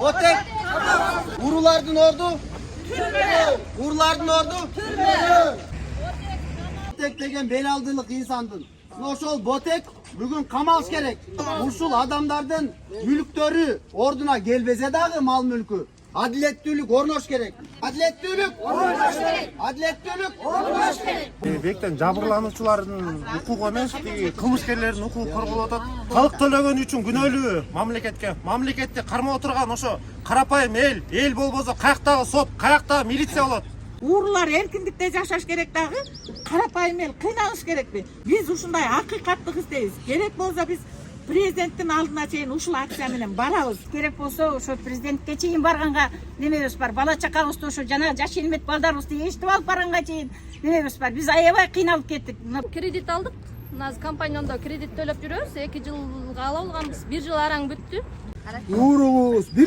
Botek. Urulardın ordu. Urulardın ordu. Botek degen bel aldılık insandın. Noşol Botek bugün kamalış gerek. Uşul adamlardan mülktörü orduna gelbeze dağı mal mülkü. Adiletlülük ornoş gerek. Adiletlülük ornoş gerek. Adiletlülük ornoş gerek. Бектен жабырлануучулардын укугу эмес, кылмышкерлердин укугу корголуп атат. Калк төлөгөн үчүн күнөөлүү мамлекетке, мамлекетти кармап отурган ошо карапайым эл болбосо каяктагы сот, каяктагы милиция болот. Урлар эркиндикте жашаш керек дагы, карапайым эл кыйналыш керекпи? Биз ушундай акыйкаттык издейбиз. Керек болсо биз президенттин алдына чейин ушул акция менен барабыз. Керек болсо ошо президентке чейин барганга немебиз бар. Бала чакабызды ошо жана жаш элмет балдарыбызды эшитип алып барганга чейин немебиз бар. Биз аябай кыйналып кеттик. Кредит алдык. Назы компанияда кредит төлөп жүрөбүз. 2 жылга ала алганбыз. 1 жыл араң бүттү. Уруңуз бир